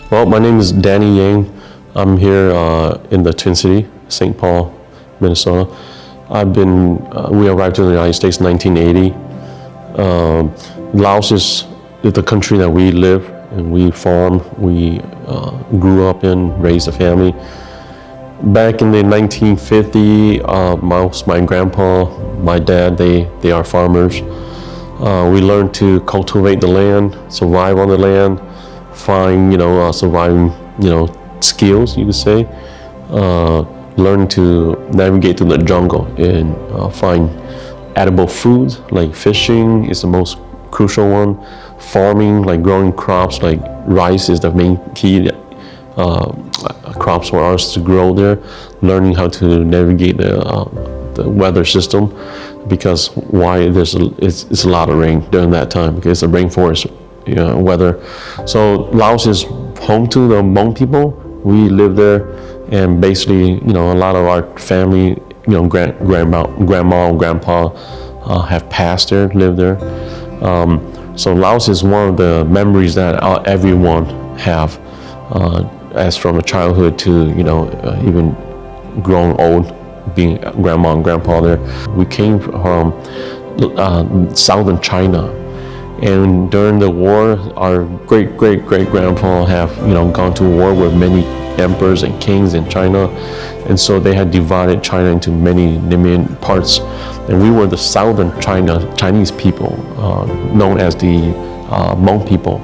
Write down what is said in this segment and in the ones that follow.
Well, my name is Danny Yang. I'm here in the Twin City, St. Paul, Minnesota. We arrived in the United States in 1980. Laos is the country that we live and we farm. We grew up in, raised a family. Back in the 1950, my grandpa, my dad, they are farmers. We learned to cultivate the land, survive on the land, find, surviving, skills, you could say. Learn to navigate through the jungle and find edible foods, like fishing is the most crucial one. Farming, like growing crops, like rice is the main key crops for us to grow there. Learning how to navigate the weather system, because it's a lot of rain during that time because it's a rainforest weather. So Laos is home to the Hmong people. We live there, and basically, a lot of our family, grandma and grandpa have passed there, lived there. So Laos is one of the memories that everyone have, as from a childhood to even grown old, being grandma and grandpa there. We came from southern China, and during the war, our great grandpa have gone to war with many emperors and kings in China, and so they had divided China into many parts, and we were the southern Chinese people, known as the Hmong people,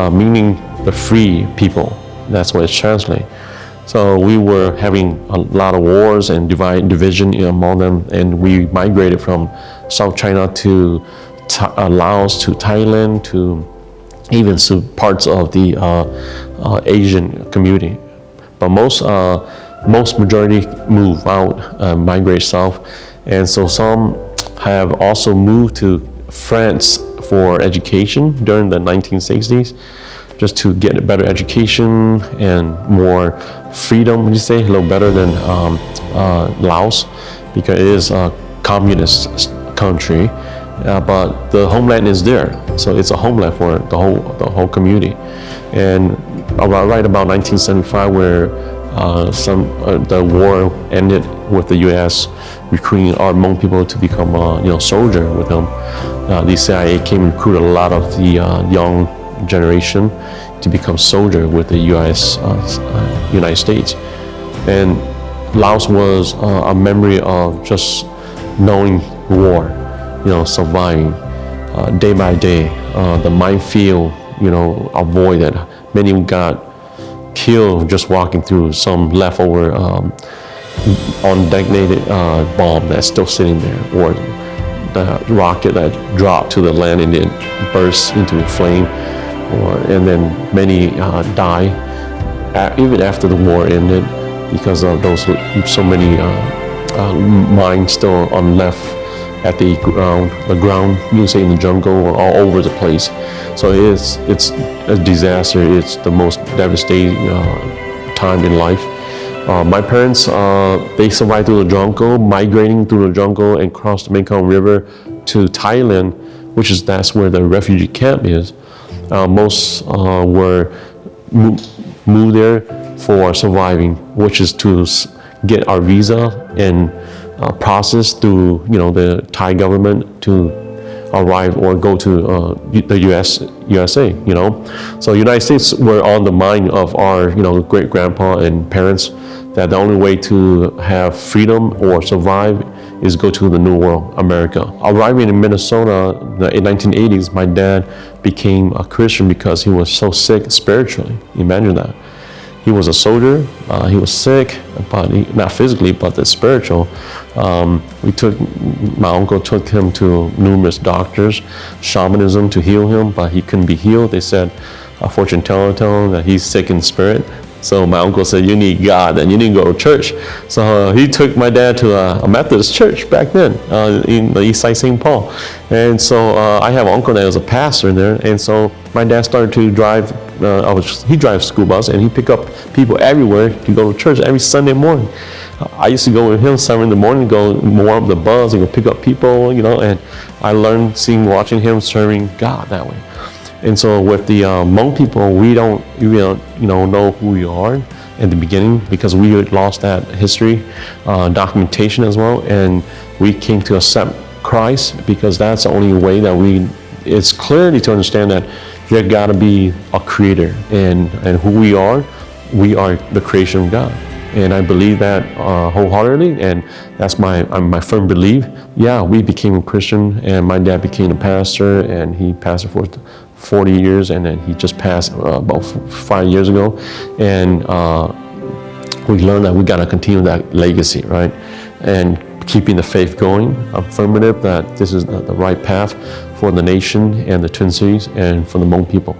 meaning the free people. That's what it's translated. So we were having a lot of wars and division among them, and we migrated from South China to Laos, to Thailand, to even parts of the Asian community. But most majority move out, migrate south, and so some have also moved to France for education during the 1960s, just to get a better education and more freedom, a little better than Laos, because it is a communist country, but the homeland is there, so it's a homeland for the whole community. And right about 1975, where the war ended with the U.S. recruiting our Hmong people to become soldier with them. The CIA came and recruited a lot of the young generation to become soldier with the United States. And Laos was a memory of just knowing war, surviving day by day. The minefield, avoided. Many got killed just walking through some leftover undetonated bomb that's still sitting there, or the rocket that dropped to the land and it burst into flame. And then many die even after the war ended, because of those so many mines still on left at the ground, you say in the jungle or all over the place. So it's a disaster. It's the most devastating time in life. My parents, they survived through the jungle, migrating through the jungle and crossed the Mekong River to Thailand, that's where the refugee camp is. Most were moved there for surviving, which is to get our visa and process through the Thai government to arrive or go to the USA. So United States were on the mind of our great grandpa and parents, that the only way to have freedom or survive is go to the New World, America. Arriving in Minnesota in 1980s, my dad became a Christian because he was so sick spiritually. Imagine that. He was a soldier, he was sick, but not physically, but the spiritual. My uncle took him to numerous doctors, shamanism to heal him, but he couldn't be healed. They said, a fortune teller told him that he's sick in spirit. So my uncle said, you need God and you need to go to church. So he took my dad to a Methodist church back then in the east side St. Paul. And so I have an uncle that was a pastor there. And so my dad started to drive, he drives school bus, and he pick up people everywhere to go to church every Sunday morning. I used to go with him 7 in the morning, go warm up the bus and go pick up people, and I learned watching him serving God that way. And so with the Hmong people, we don't know who we are in the beginning because we had lost that history, documentation as well, and we came to accept Christ because that's the only way that it's clearly to understand that there got to be a creator, and who we are the creation of God. And I believe that wholeheartedly, and that's my firm belief. Yeah, we became a Christian, and my dad became a pastor, and he pastored for 40 years, and then he just passed about 5 years ago. And we learned that we got to continue that legacy, right? And keeping the faith going, affirmative that this is the right path for the nation and the Twin Cities and for the Hmong people.